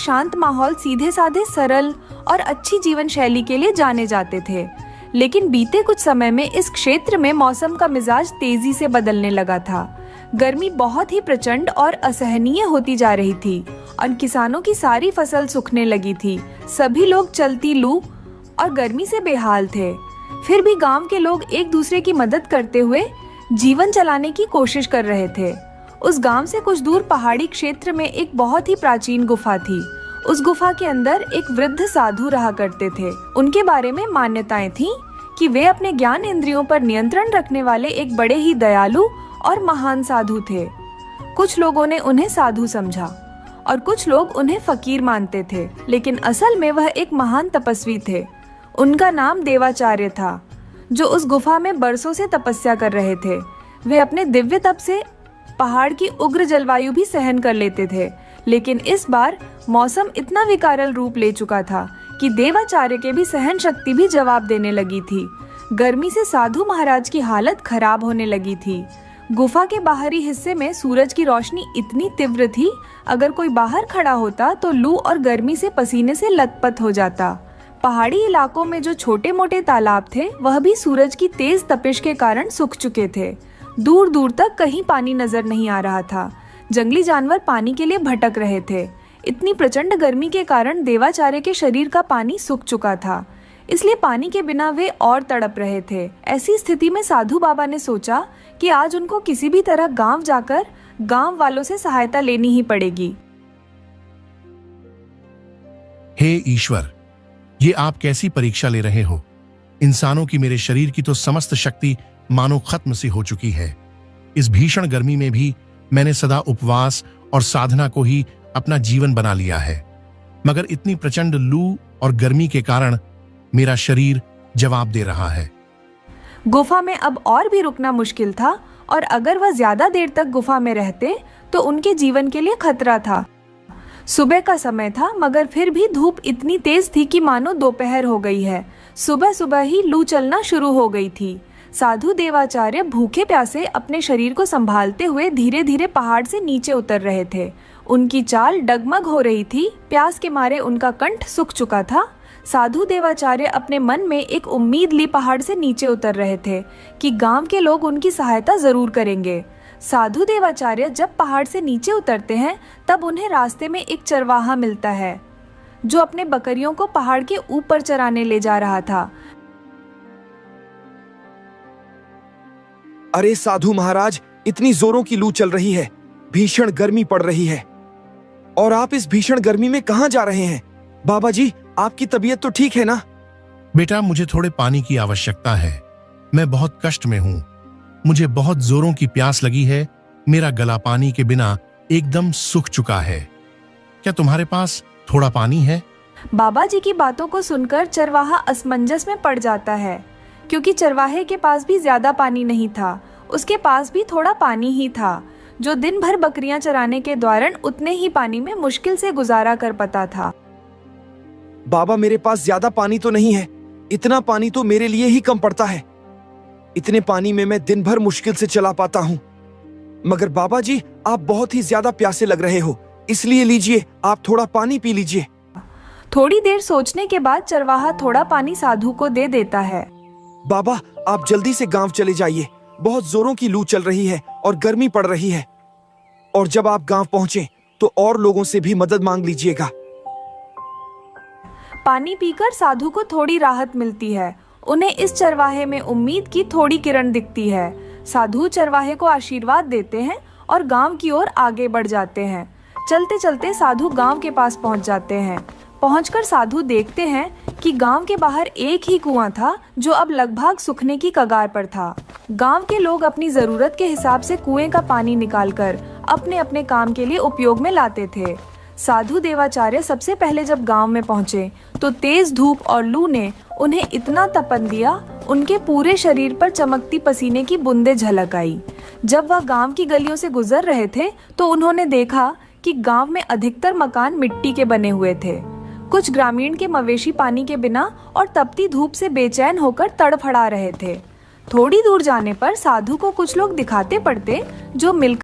शांत माहौल सीधे साधे सरल और अच्छी जीवन शैली के लिए जाने जाते थे। लेकिन बीते कुछ समय में इस क्षेत्र में मौसम का मिजाज तेजी से बदलने लगा था। गर्मी बहुत ही प्रचंड और असहनीय होती जा रही थी और किसानों की सारी फसल सूखने लगी थी। सभी लोग चलती लू और गर्मी से बेहाल थे। फिर भी गांव के लोग एक दूसरे की मदद करते हुए जीवन चलाने की कोशिश कर रहे थे। उस गांव से कुछ दूर पहाड़ी क्षेत्र में एक बहुत ही प्राचीन गुफा थी। उस गुफा के अंदर एक वृद्ध साधु रहा करते थे। उनके बारे में मान्यताएं थीं कि वे अपने ज्ञान इंद्रियों पर नियंत्रण रखने वाले एक बड़े ही दयालु और महान साधु थे। कुछ लोगों ने उन्हें साधु समझा और कुछ लोग उन्हें फकीर मानते थे, लेकिन असल में वह एक महान तपस्वी थे। उनका नाम देवाचार्य था, जो उस गुफा में बरसों से तपस्या कर रहे थे। वे अपने दिव्य तप से पहाड़ की उग्र जलवायु भी सहन कर लेते थे, लेकिन इस बार मौसम इतना विकराल रूप ले चुका था कि देवाचार्य के भी सहन शक्ति भी जवाब देने लगी थी। गर्मी से साधु महाराज की हालत खराब होने लगी थी। गुफा के बाहरी हिस्से में सूरज की रोशनी इतनी तीव्र थी, अगर कोई बाहर खड़ा होता तो लू और गर्मी से पसीने से लथपथ हो जाता। पहाड़ी इलाकों में जो छोटे मोटे तालाब थे, वह भी सूरज की तेज तपिश के कारण सूख चुके थे। दूर दूर तक कहीं पानी नजर नहीं आ रहा था। जंगली जानवर पानी के लिए भटक रहे थे। इतनी प्रचंड गर्मी के कारण देवाचार्य के शरीर का पानी सूख चुका था, इसलिए पानी के बिना वे और तड़प रहे थे। ऐसी स्थिति में साधु बाबा ने सोचा कि आज उनको किसी भी तरह गांव जाकर गांव वालों से सहायता लेनी ही पड़ेगी। हे ईश्वर, ये आप कैसी परीक्षा ले रहे हो? इंसानों की मेरे शरीर की तो समस्त शक्ति मानो खत्म सी हो चुकी है। इस भीषण गर्मी में भी मैंने सदा उपवास और साधना को ही अपना जीवन बना लिया है, मगर इतनी प्रचंड लू और गर्मी के कारण मेरा शरीर जवाब दे रहा है। गुफा में अब और भी रुकना मुश्किल था और अगर वह ज्यादा देर तक गुफा में रहते तो उनके जीवन के लिए खतरा था। सुबह का समय था, मगर फिर भी धूप इतनी तेज थी कि मानो दोपहर हो गई है। सुबह सुबह ही लू चलना शुरू हो गई थी। साधु देवाचार्य भूखे प्यासे अपने शरीर को संभालते हुए धीरे धीरे पहाड़ से नीचे उतर रहे थे। उनकी चाल डगमग हो रही थी। प्यास के मारे उनका कंठ सूख चुका था। साधु देवाचार्य अपने मन में एक उम्मीद ली पहाड़ से नीचे उतर रहे थे कि गांव के लोग उनकी सहायता जरूर करेंगे। साधु देवाचार्य जब पहाड़ से नीचे उतरते हैं, तब उन्हें रास्ते में एक चरवाहा मिलता है, जो अपने बकरियों को पहाड़ के ऊपर चराने ले जा रहा था। अरे साधु महाराज, इतनी जोरों की लू चल रही है, भीषण गर्मी पड़ रही है, और आप इस भीषण गर्मी में कहां जा रहे हैं? बाबा जी, आपकी तबीयत तो ठीक है ना? बेटा, मुझे थोड़े पानी की आवश्यकता है। मैं बहुत कष्ट में हूँ। मुझे बहुत जोरों की प्यास लगी है। मेरा गला पानी के बिना एकदम सूख चुका है। क्या तुम्हारे पास थोड़ा पानी है? बाबा जी की बातों को सुनकर चरवाहा असमंजस में पड़ जाता है, क्योंकि चरवाहे के पास भी ज्यादा पानी नहीं था। उसके पास भी थोड़ा पानी ही था, जो दिन भर बकरियां चराने के दौरान उतने ही पानी में मुश्किल से गुजारा कर पाता था। बाबा, मेरे पास ज्यादा पानी तो नहीं है। इतना पानी तो मेरे लिए ही कम पड़ता है। इतने पानी में मैं दिन भर मुश्किल से चला पाता हूँ। मगर बाबा जी, आप बहुत ही ज्यादा प्यासे लग रहे हो, इसलिए लीजिए, आप थोड़ा पानी पी लीजिए। थोड़ी देर सोचने के बाद चरवाहा थोड़ा पानी साधु को दे देता है। बाबा, आप जल्दी से गांव चले जाइए। बहुत जोरों की लू चल रही है और गर्मी पड़ रही है। और जब आप गांव पहुंचे तो और लोगों से भी मदद मांग लीजिएगा। पानी पीकर साधु को थोड़ी राहत मिलती है। उन्हें इस चरवाहे में उम्मीद की थोड़ी किरण दिखती है। साधु चरवाहे को आशीर्वाद देते हैं और गांव की ओर आगे बढ़ जाते हैं। चलते चलते साधु गांव के पास पहुंच जाते हैं। पहुंचकर साधु देखते हैं कि गांव के बाहर एक ही कुआं था, जो अब लगभग सूखने की कगार पर था। गांव के लोग अपनी जरूरत के हिसाब से कुएं का पानी निकालकर अपने अपने काम के लिए उपयोग में लाते थे। साधु देवाचार्य सबसे पहले जब गांव में पहुंचे तो तेज धूप और लू ने उन्हें इतना तपन दिया, उनके पूरे शरीर पर चमकती पसीने की बूंदें झलक आई। जब वह गांव की गलियों से गुजर रहे थे तो उन्होंने देखा कि गांव में अधिकतर मकान मिट्टी के बने हुए थे। कुछ ग्रामीण के मवेशी पानी के बिना और तपती धूप से बेचैन होकर तड़फड़ा रहे थे। थोड़ी दूर जाने पर साधु को कुछ लोग दिखाते पड़ते, जो मिलकर